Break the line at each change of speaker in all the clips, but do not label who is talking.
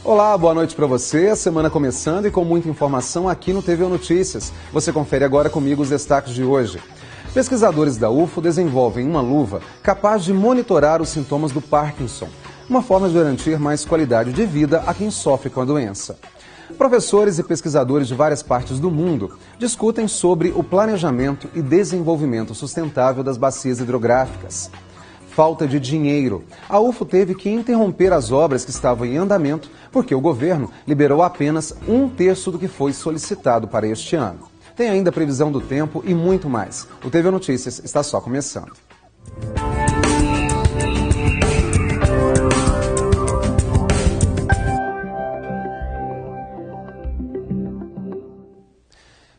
Olá, boa noite para você. A semana começando e com muita informação aqui no TVU Notícias. Você confere agora comigo os destaques de hoje. Pesquisadores da UFO desenvolvem uma luva capaz de monitorar os sintomas do Parkinson, uma forma de garantir mais qualidade de vida a quem sofre com a doença. Professores e pesquisadores de várias partes do mundo discutem sobre o planejamento e desenvolvimento sustentável das bacias hidrográficas. Falta de dinheiro. A UFO teve que interromper as obras que estavam em andamento porque o governo liberou apenas 1/3 do que foi solicitado para este ano. Tem ainda a previsão do tempo e muito mais. O TVU Notícias está só começando.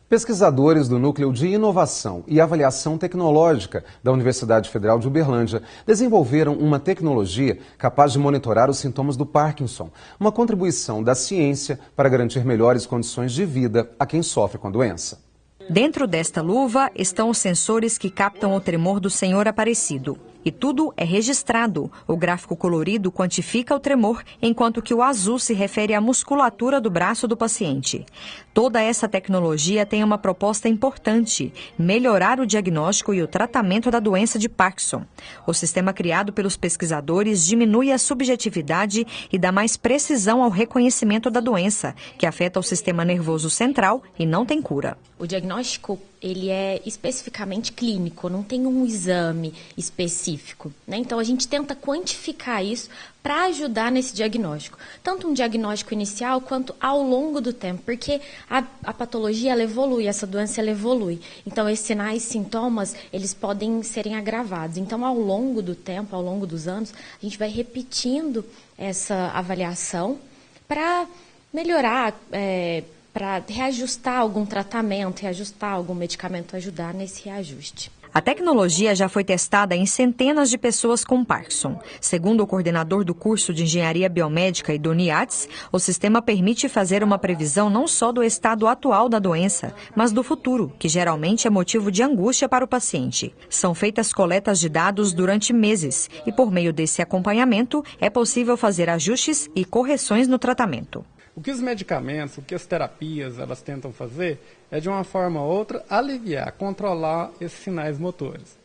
Pesquisadores do Núcleo de Inovação e Avaliação Tecnológica da Universidade Federal de Uberlândia desenvolveram uma tecnologia capaz de monitorar os sintomas do Parkinson, uma contribuição da ciência para garantir melhores condições de vida a quem sofre com a doença.
Dentro desta luva estão os sensores que captam o tremor do Senhor Aparecido. E tudo é registrado. O gráfico colorido quantifica o tremor, enquanto que o azul se refere à musculatura do braço do paciente. Toda essa tecnologia tem uma proposta importante: melhorar o diagnóstico e o tratamento da doença de Parkinson. O sistema criado pelos pesquisadores diminui a subjetividade e dá mais precisão ao reconhecimento da doença, que afeta o sistema nervoso central e não tem cura.
O diagnóstico, ele é especificamente clínico, não tem um exame específico, né? Então, a gente tenta quantificar isso para ajudar nesse diagnóstico. Tanto um diagnóstico inicial quanto ao longo do tempo, porque a patologia, ela evolui, essa doença, ela evolui. Então, esses sinais, sintomas, eles podem serem agravados. Então, ao longo do tempo, ao longo dos anos, a gente vai repetindo essa avaliação para melhorar, para reajustar algum tratamento, reajustar algum medicamento, ajudar nesse reajuste.
A tecnologia já foi testada em centenas de pessoas com Parkinson. Segundo o coordenador do curso de Engenharia Biomédica, Idoni Yates, o sistema permite fazer uma previsão não só do estado atual da doença, mas do futuro, que geralmente é motivo de angústia para o paciente. São feitas coletas de dados durante meses e, por meio desse acompanhamento, é possível fazer ajustes e correções no tratamento.
O que os medicamentos, o que as terapias, elas tentam fazer é, de uma forma ou outra, aliviar, controlar esses sinais motores.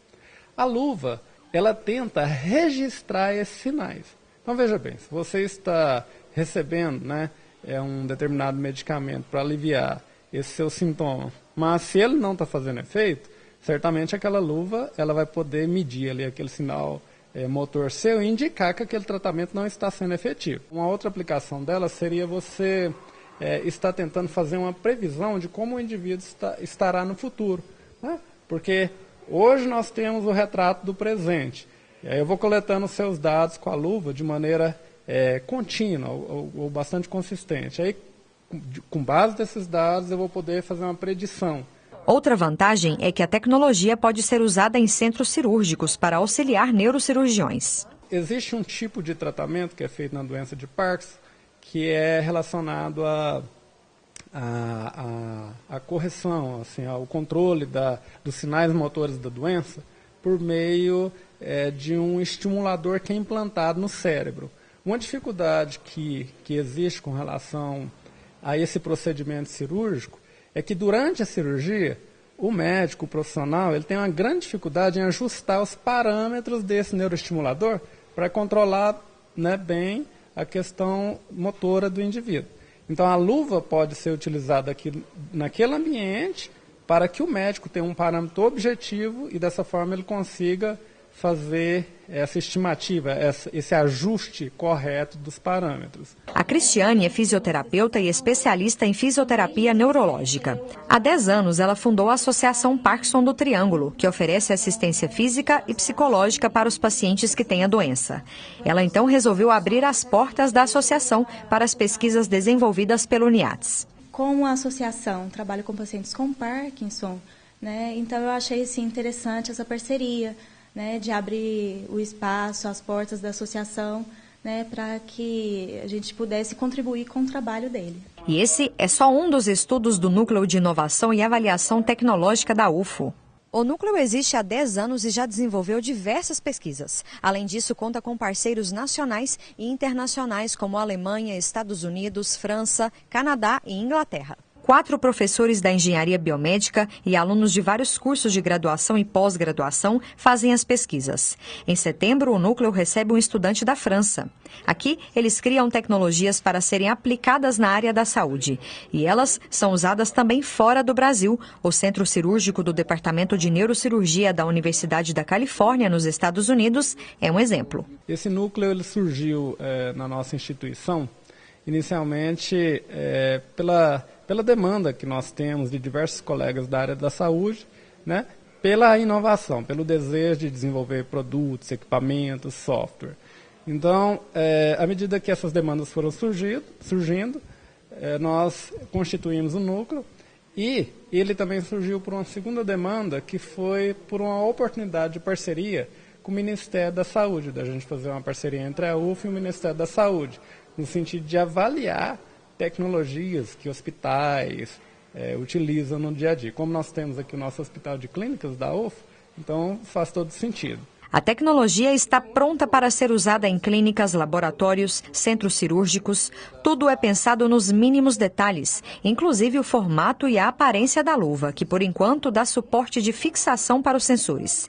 A luva, ela tenta registrar esses sinais. Então, veja bem, se você está recebendo, um determinado medicamento para aliviar esse seu sintoma, mas se ele não está fazendo efeito, certamente aquela luva ela vai poder medir ali aquele sinal motor seu e indicar que aquele tratamento não está sendo efetivo. Uma outra aplicação dela seria você estar tentando fazer uma previsão de como o indivíduo estará no futuro, né? Porque hoje nós temos o retrato do presente. E aí eu vou coletando os seus dados com a luva de maneira contínua ou bastante consistente. Aí, com base desses dados, eu vou poder fazer uma predição.
Outra vantagem é que a tecnologia pode ser usada em centros cirúrgicos para auxiliar neurocirurgiões.
Existe um tipo de tratamento que é feito na doença de Parkinson que é relacionado à correção, assim, ao controle dos sinais motores da doença por meio de um estimulador que é implantado no cérebro. Uma dificuldade que existe com relação a esse procedimento cirúrgico é que durante a cirurgia, o médico, o profissional, ele tem uma grande dificuldade em ajustar os parâmetros desse neuroestimulador para controlar bem a questão motora do indivíduo. Então, a luva pode ser utilizada naquele ambiente para que o médico tenha um parâmetro objetivo e, dessa forma, ele consiga fazer essa estimativa, esse ajuste correto dos parâmetros.
A Cristiane é fisioterapeuta e especialista em fisioterapia neurológica. Há 10 anos, ela fundou a Associação Parkinson do Triângulo, que oferece assistência física e psicológica para os pacientes que têm a doença. Ela então resolveu abrir as portas da associação para as pesquisas desenvolvidas pelo NIATS.
Com a associação, trabalho com pacientes com Parkinson, então eu achei interessante essa parceria, de abrir o espaço, as portas da associação, para que a gente pudesse contribuir com o trabalho dele.
E esse é só um dos estudos do Núcleo de Inovação e Avaliação Tecnológica da UFO. O núcleo existe há 10 anos e já desenvolveu diversas pesquisas. Além disso, conta com parceiros nacionais e internacionais como Alemanha, Estados Unidos, França, Canadá e Inglaterra. 4 professores da engenharia biomédica e alunos de vários cursos de graduação e pós-graduação fazem as pesquisas. Em setembro, o núcleo recebe um estudante da França. Aqui, eles criam tecnologias para serem aplicadas na área da saúde. E elas são usadas também fora do Brasil. O Centro Cirúrgico do Departamento de Neurocirurgia da Universidade da Califórnia, nos Estados Unidos, é um exemplo.
Esse núcleo ele surgiu na nossa instituição, inicialmente pela demanda que nós temos de diversos colegas da área da saúde, né, pela inovação, pelo desejo de desenvolver produtos, equipamentos, software. Então, à medida que essas demandas foram surgindo, nós constituímos um núcleo e ele também surgiu por uma segunda demanda, que foi por uma oportunidade de parceria com o Ministério da Saúde, da gente fazer uma parceria entre a UF e o Ministério da Saúde, no sentido de avaliar tecnologias que hospitais utilizam no dia a dia. Como nós temos aqui o nosso Hospital de Clínicas da UF, então faz todo sentido.
A tecnologia está pronta para ser usada em clínicas, laboratórios, centros cirúrgicos. Tudo é pensado nos mínimos detalhes, inclusive o formato e a aparência da luva, que por enquanto dá suporte de fixação para os sensores.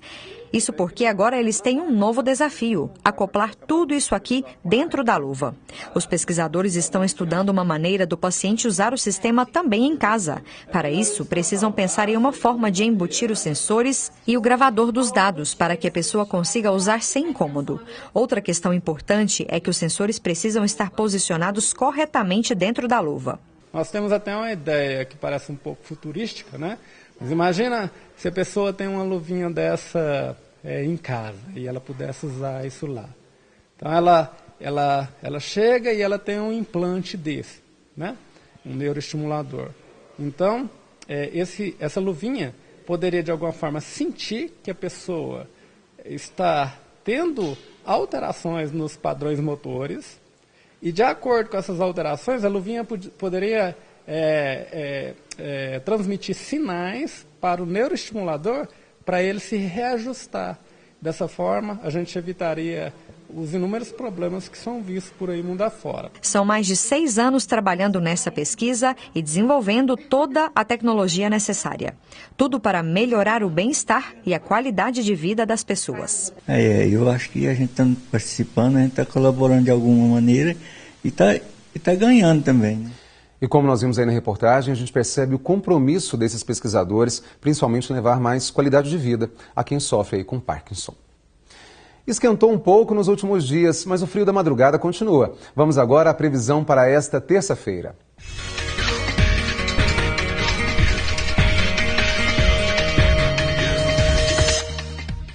Isso porque agora eles têm um novo desafio: acoplar tudo isso aqui dentro da luva. Os pesquisadores estão estudando uma maneira do paciente usar o sistema também em casa. Para isso, precisam pensar em uma forma de embutir os sensores e o gravador dos dados para que a pessoa consiga usar sem incômodo. Outra questão importante é que os sensores precisam estar posicionados corretamente dentro da luva.
Nós temos até uma ideia que parece um pouco futurística, né? Mas imagina se a pessoa tem uma luvinha dessa em casa e ela pudesse usar isso lá. Então ela chega e ela tem um implante desse, né? Um neuroestimulador. Então essa luvinha poderia de alguma forma sentir que a pessoa está tendo alterações nos padrões motores e, de acordo com essas alterações, a luvinha poderia transmitir sinais para o neuroestimulador para ele se reajustar. Dessa forma, a gente evitaria os inúmeros problemas que são vistos por aí mundo afora.
São mais de 6 anos trabalhando nessa pesquisa e desenvolvendo toda a tecnologia necessária. Tudo para melhorar o bem-estar e a qualidade de vida das pessoas.
Eu acho que a gente está participando, a gente está colaborando de alguma maneira e está ganhando também, né?
E como nós vimos aí na reportagem, a gente percebe o compromisso desses pesquisadores, principalmente em levar mais qualidade de vida a quem sofre aí com Parkinson. Esquentou um pouco nos últimos dias, mas o frio da madrugada continua. Vamos agora à previsão para esta terça-feira.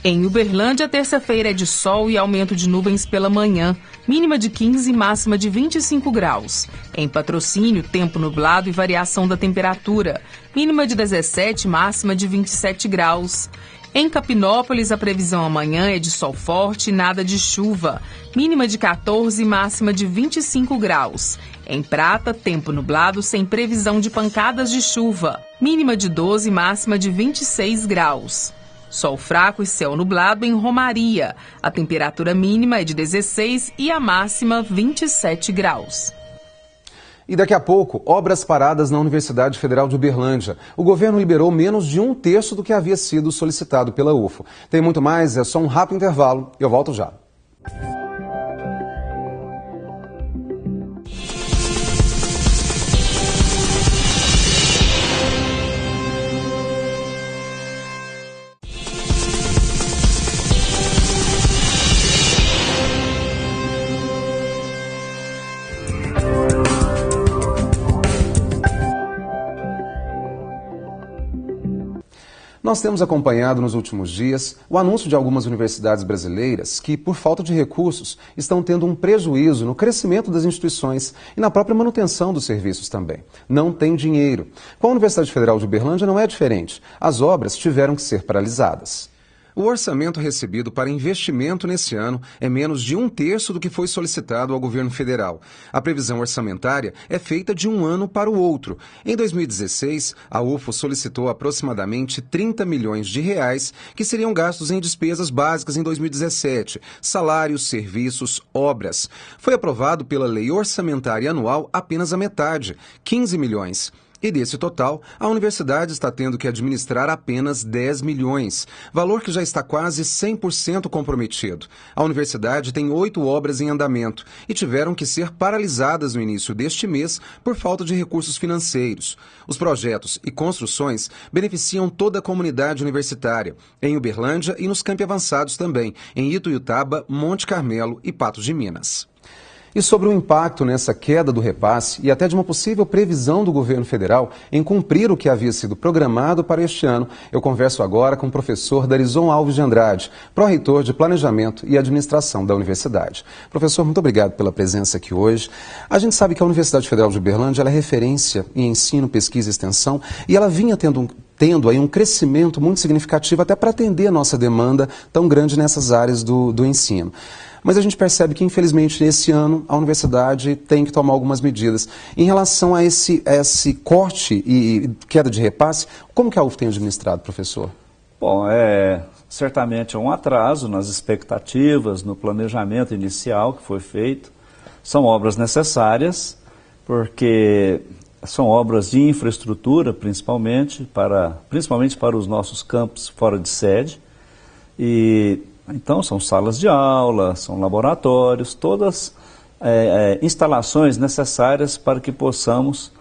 Em Uberlândia, terça-feira é de sol e aumento de nuvens pela manhã, mínima de 15 e máxima de 25 graus. Em Patrocínio, tempo nublado e variação da temperatura, mínima de 17 e máxima de 27 graus. Em Capinópolis, a previsão amanhã é de sol forte e nada de chuva, mínima de 14 e máxima de 25 graus. Em Prata, tempo nublado sem previsão de pancadas de chuva, mínima de 12 e máxima de 26 graus. Sol fraco e céu nublado em Romaria. A temperatura mínima é de 16 e a máxima 27 graus.
E daqui a pouco, obras paradas na Universidade Federal de Uberlândia. O governo liberou menos de 1/3 do que havia sido solicitado pela UFO. Tem muito mais, é só um rápido intervalo. Eu volto já. Nós temos acompanhado nos últimos dias o anúncio de algumas universidades brasileiras que, por falta de recursos, estão tendo um prejuízo no crescimento das instituições e na própria manutenção dos serviços também. Não tem dinheiro. Com a Universidade Federal de Uberlândia não é diferente. As obras tiveram que ser paralisadas. O orçamento recebido para investimento nesse ano é menos de 1/3 do que foi solicitado ao governo federal. A previsão orçamentária é feita de um ano para o outro. Em 2016, a UFO solicitou aproximadamente 30 milhões de reais que seriam gastos em despesas básicas em 2017, salários, serviços, obras. Foi aprovado pela Lei Orçamentária Anual apenas a metade, 15 milhões. E desse total, a universidade está tendo que administrar apenas 10 milhões, valor que já está quase 100% comprometido. A universidade tem 8 obras em andamento e tiveram que ser paralisadas no início deste mês por falta de recursos financeiros. Os projetos e construções beneficiam toda a comunidade universitária, em Uberlândia e nos campi avançados também, em Ituiutaba, Monte Carmelo e Patos de Minas. E sobre o impacto nessa queda do repasse e até de uma possível previsão do governo federal em cumprir o que havia sido programado para este ano, eu converso agora com o professor Darizon Alves de Andrade, pró-reitor de Planejamento e Administração da universidade. Professor, muito obrigado pela presença aqui hoje. A gente sabe que a Universidade Federal de Uberlândia ela é referência em ensino, pesquisa e extensão e ela vinha tendo aí um crescimento muito significativo até para atender a nossa demanda tão grande nessas áreas do ensino. Mas a gente percebe que, infelizmente, nesse ano, a universidade tem que tomar algumas medidas. Em relação a esse corte e queda de repasse, como que a UF tem administrado, professor?
Bom, certamente é um atraso nas expectativas, no planejamento inicial que foi feito. São obras necessárias, porque são obras de infraestrutura, principalmente para os nossos campos fora de sede. Então, são salas de aula, são laboratórios, todas instalações necessárias para que possamos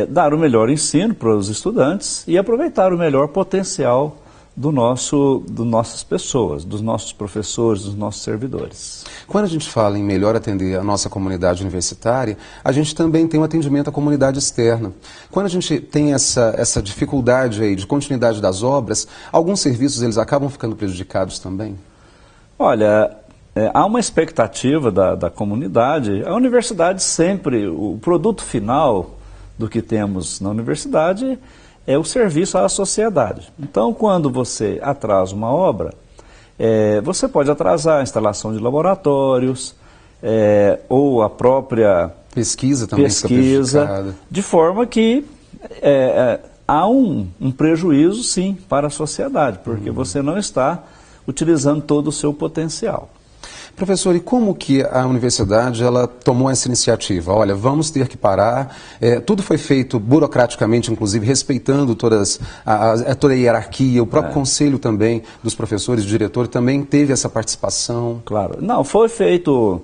dar o melhor ensino para os estudantes e aproveitar o melhor potencial nossas pessoas, dos nossos professores, dos nossos servidores.
Quando a gente fala em melhor atender a nossa comunidade universitária, a gente também tem um atendimento à comunidade externa. Quando a gente tem essa dificuldade aí de continuidade das obras, alguns serviços eles acabam ficando prejudicados também?
Olha, há uma expectativa da comunidade. A universidade sempre, o produto final do que temos na universidade é o serviço à sociedade. Então, quando você atrasa uma obra, você pode atrasar a instalação de laboratórios ou a própria
pesquisa também fica prejudicada.
De forma que há um prejuízo, sim, para a sociedade, porque você não está utilizando todo o seu potencial.
Professor, e como que a universidade ela tomou essa iniciativa? Olha, vamos ter que parar, tudo foi feito burocraticamente, inclusive respeitando toda a hierarquia, o próprio conselho também dos professores, do diretor, também teve essa participação?
Claro, não, foi feito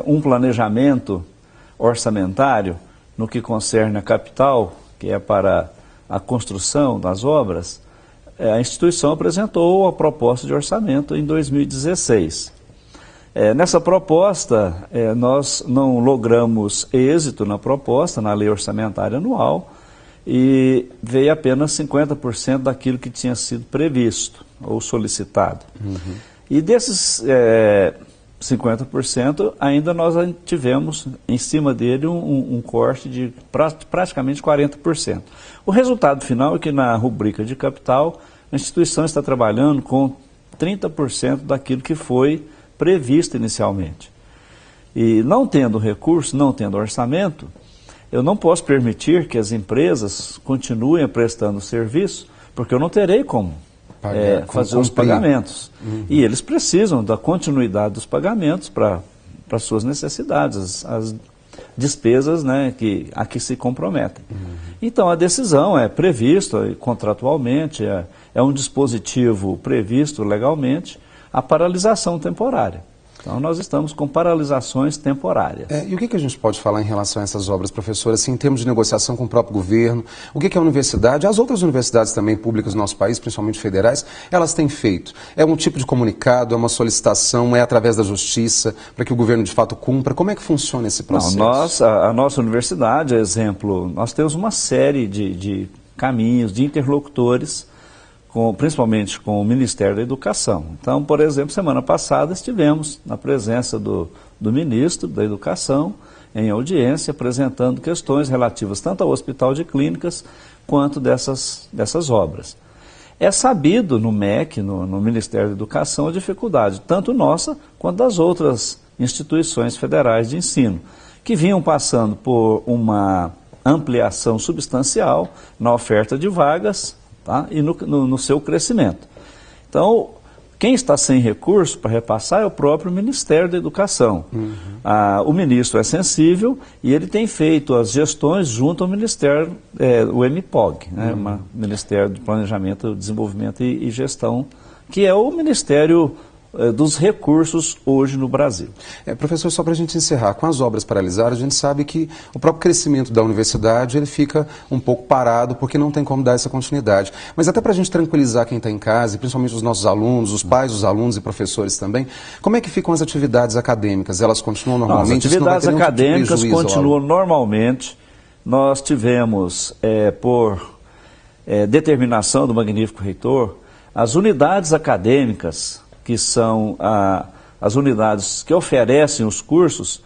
um planejamento orçamentário no que concerne a capital, que é para a construção das obras. A instituição apresentou a proposta de orçamento em 2016. Nessa proposta, nós não logramos êxito na proposta, na lei orçamentária anual, e veio apenas 50% daquilo que tinha sido previsto ou solicitado. E desses 50%, ainda nós tivemos em cima dele um corte de praticamente 40%. O resultado final é que na rubrica de capital, a instituição está trabalhando com 30% daquilo que foi previsto inicialmente. E não tendo recurso, não tendo orçamento, eu não posso permitir que as empresas continuem prestando serviço, porque eu não terei como fazer os pagamentos. E eles precisam da continuidade dos pagamentos para suas necessidades, as despesas a que se comprometem. Então a decisão é prevista contratualmente, é um dispositivo previsto legalmente, a paralisação temporária. Então, nós estamos com paralisações temporárias.
E o que a gente pode falar em relação a essas obras, professor, assim, em termos de negociação com o próprio governo? O que a universidade, as outras universidades também públicas do nosso país, principalmente federais, elas têm feito? É um tipo de comunicado, é uma solicitação, é através da justiça, para que o governo de fato cumpra? Como é que funciona esse processo?
Não, a nossa universidade, exemplo, nós temos uma série de caminhos, de interlocutores, principalmente com o Ministério da Educação. Então, por exemplo, semana passada estivemos na presença do Ministro da Educação, em audiência, apresentando questões relativas tanto ao Hospital de Clínicas quanto dessas obras. É sabido no MEC, no Ministério da Educação, a dificuldade, tanto nossa quanto das outras instituições federais de ensino, que vinham passando por uma ampliação substancial na oferta de vagas, tá? E no seu crescimento. Então, quem está sem recurso para repassar é o próprio Ministério da Educação. O ministro é sensível e ele tem feito as gestões junto ao Ministério, o MPOG, né? Ministério de Planejamento, Desenvolvimento e Gestão, que é o Ministério dos recursos hoje no Brasil.
Professor, só para a gente encerrar, com as obras paralisadas, a gente sabe que o próprio crescimento da universidade ele fica um pouco parado porque não tem como dar essa continuidade. Mas até para a gente tranquilizar quem está em casa, e principalmente os nossos alunos, os pais dos alunos e professores também, como é que ficam as atividades acadêmicas? Elas continuam normalmente?
As atividades acadêmicas continuam normalmente. Nós tivemos, por determinação do magnífico reitor, as unidades acadêmicas, que são as unidades que oferecem os cursos,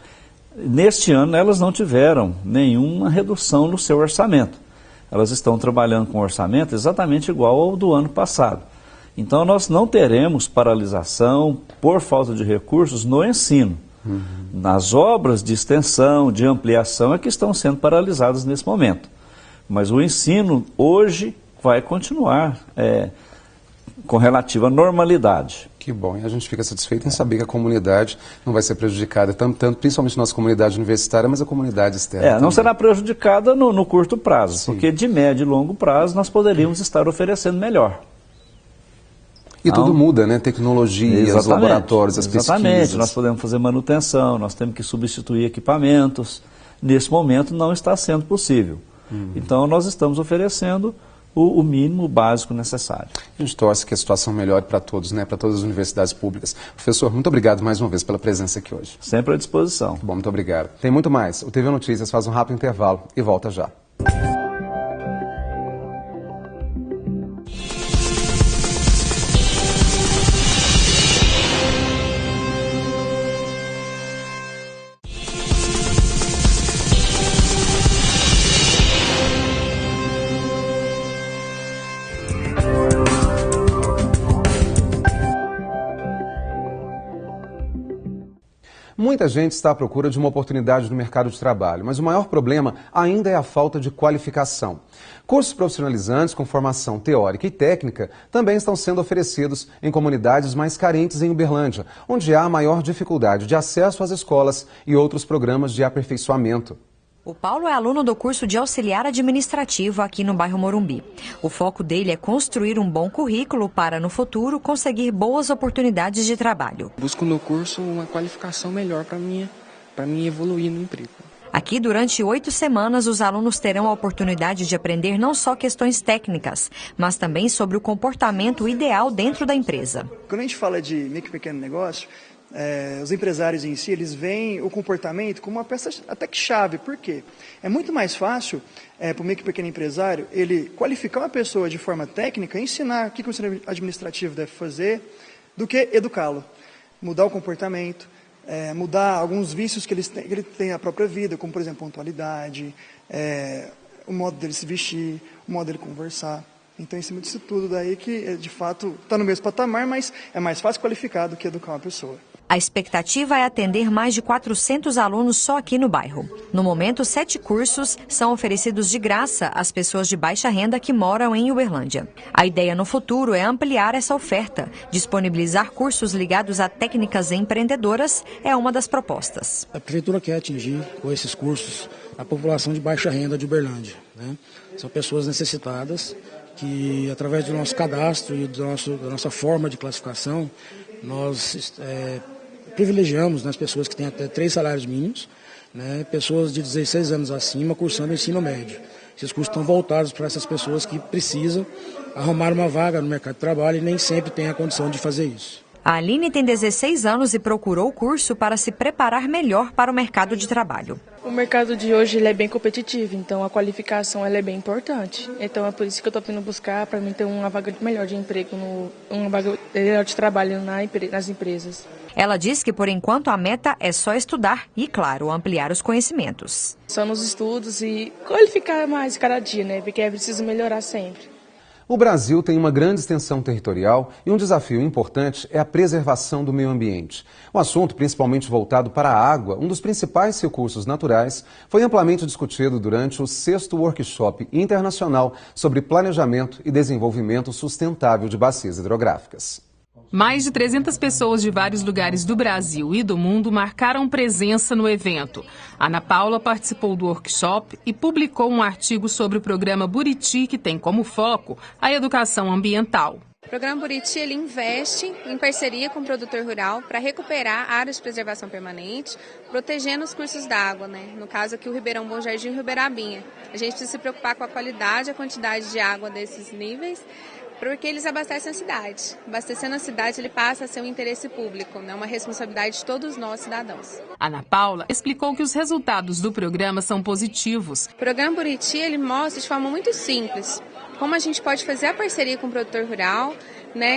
neste ano elas não tiveram nenhuma redução no seu orçamento. Elas estão trabalhando com um orçamento exatamente igual ao do ano passado. Então nós não teremos paralisação por falta de recursos no ensino. Nas obras de extensão, de ampliação é que estão sendo paralisadas nesse momento. Mas o ensino hoje vai continuar com relativa normalidade.
Que bom, e a gente fica satisfeito em saber que a comunidade não vai ser prejudicada, tanto principalmente nossa comunidade universitária, mas a comunidade externa.
Não será prejudicada no curto prazo, porque de médio e longo prazo nós poderíamos estar oferecendo melhor.
E tudo muda, né? Tecnologia, os laboratórios, as pesquisas.
Nós podemos fazer manutenção, nós temos que substituir equipamentos. Nesse momento não está sendo possível. Então nós estamos oferecendo o mínimo básico necessário.
A gente torce que a situação melhore para todos, né? Para todas as universidades públicas. Professor, muito obrigado mais uma vez pela presença aqui hoje.
Sempre à disposição.
Bom, muito obrigado. Tem muito mais. O TV Notícias faz um rápido intervalo e volta já. Muita gente está à procura de uma oportunidade no mercado de trabalho, mas o maior problema ainda é a falta de qualificação. Cursos profissionalizantes com formação teórica e técnica também estão sendo oferecidos em comunidades mais carentes em Uberlândia, onde há maior dificuldade de acesso às escolas e outros programas de aperfeiçoamento.
O Paulo é aluno do curso de auxiliar administrativo aqui no bairro Morumbi. O foco dele é construir um bom currículo para, no futuro, conseguir boas oportunidades de trabalho.
Busco no curso uma qualificação melhor para mim evoluir no emprego.
Aqui, durante 8 semanas, os alunos terão a oportunidade de aprender não só questões técnicas, mas também sobre o comportamento ideal dentro da empresa.
Quando a gente fala de micro e pequeno negócio, os empresários em si, eles veem o comportamento como uma peça até que chave. Por quê? É muito mais fácil para o micro e pequeno empresário ele qualificar uma pessoa de forma técnica, ensinar o que o ensino administrativo deve fazer, do que educá-lo. Mudar o comportamento, mudar alguns vícios que ele tem na própria vida, como, por exemplo, pontualidade, o modo dele se vestir, o modo dele conversar. Então, em cima disso tudo daí que, de fato, está no mesmo patamar, mas é mais fácil qualificar do que educar uma pessoa.
A expectativa é atender mais de 400 alunos só aqui no bairro. No momento, 7 cursos são oferecidos de graça às pessoas de baixa renda que moram em Uberlândia. A ideia no futuro é ampliar essa oferta. Disponibilizar cursos ligados a técnicas empreendedoras é uma das propostas.
A Prefeitura quer atingir, com esses cursos, a população de baixa renda de Uberlândia, né? São pessoas necessitadas que, através do nosso cadastro e da nossa forma de classificação, nós privilegiamos as pessoas que têm até 3 salários mínimos, né, pessoas de 16 anos acima cursando ensino médio. Esses cursos estão voltados para essas pessoas que precisam arrumar uma vaga no mercado de trabalho e nem sempre têm a condição de fazer isso.
A Aline tem 16 anos e procurou o curso para se preparar melhor para o mercado de trabalho.
O mercado de hoje ele é bem competitivo, então a qualificação ela é bem importante. Então é por isso que eu estou vindo buscar para mim ter uma vaga melhor de emprego, uma vaga melhor de trabalho nas empresas.
Ela diz que, por enquanto, a meta é só estudar e, claro, ampliar os conhecimentos.
Só nos estudos e qualificar mais cada dia, né? Porque é preciso melhorar sempre.
O Brasil tem uma grande extensão territorial e um desafio importante é a preservação do meio ambiente. O assunto, principalmente voltado para a água, um dos principais recursos naturais, foi amplamente discutido durante o 6º Workshop Internacional sobre Planejamento e Desenvolvimento Sustentável de Bacias Hidrográficas.
Mais de 300 pessoas de vários lugares do Brasil e do mundo marcaram presença no evento. Ana Paula participou do workshop e publicou um artigo sobre o programa Buriti, que tem como foco a educação ambiental.
O programa Buriti ele investe em parceria com o produtor rural para recuperar áreas de preservação permanente, protegendo os cursos d'água, no caso aqui o Ribeirão Bom Jardim e o Ribeirabinha. A gente precisa se preocupar com a qualidade e a quantidade de água desses níveis, porque eles abastecem a cidade. Abastecendo a cidade, ele passa a ser um interesse público, uma responsabilidade de todos nós, cidadãos.
Ana Paula explicou que os resultados do programa são positivos.
O programa Buriti, ele mostra de forma muito simples como a gente pode fazer a parceria com o produtor rural,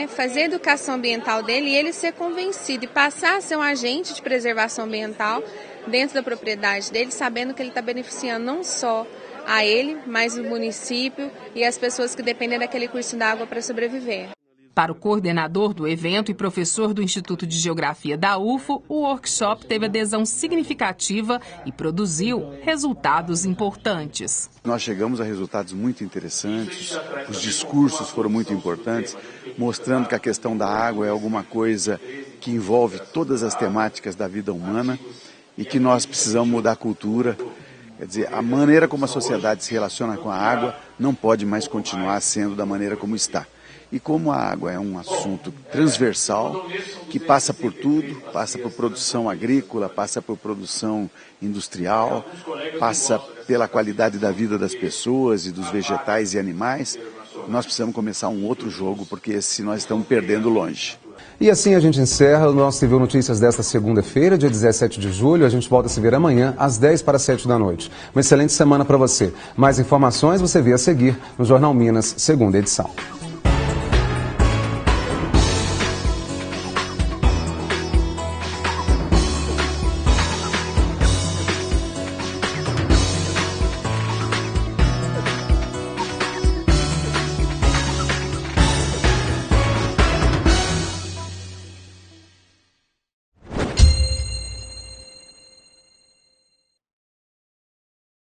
fazer a educação ambiental dele e ele ser convencido e passar a ser um agente de preservação ambiental dentro da propriedade dele, sabendo que ele está beneficiando não só a ele, mas o município e as pessoas que dependem daquele curso d'água para sobreviver.
Para o coordenador do evento e professor do Instituto de Geografia da UFO, o workshop teve adesão significativa e produziu resultados importantes.
Nós chegamos a resultados muito interessantes, os discursos foram muito importantes, mostrando que a questão da água é alguma coisa que envolve todas as temáticas da vida humana e que nós precisamos mudar a cultura. Quer dizer, a maneira como a sociedade se relaciona com a água não pode mais continuar sendo da maneira como está. E como a água é um assunto transversal, que passa por tudo, passa por produção agrícola, passa por produção industrial, passa pela qualidade da vida das pessoas e dos vegetais e animais, nós precisamos começar um outro jogo, porque esse nós estamos perdendo longe.
E assim a gente encerra o nosso TV Notícias desta segunda-feira, dia 17 de julho. A gente volta a se ver amanhã, às 10 para 7 da noite. Uma excelente semana para você. Mais informações você vê a seguir no Jornal Minas, segunda edição.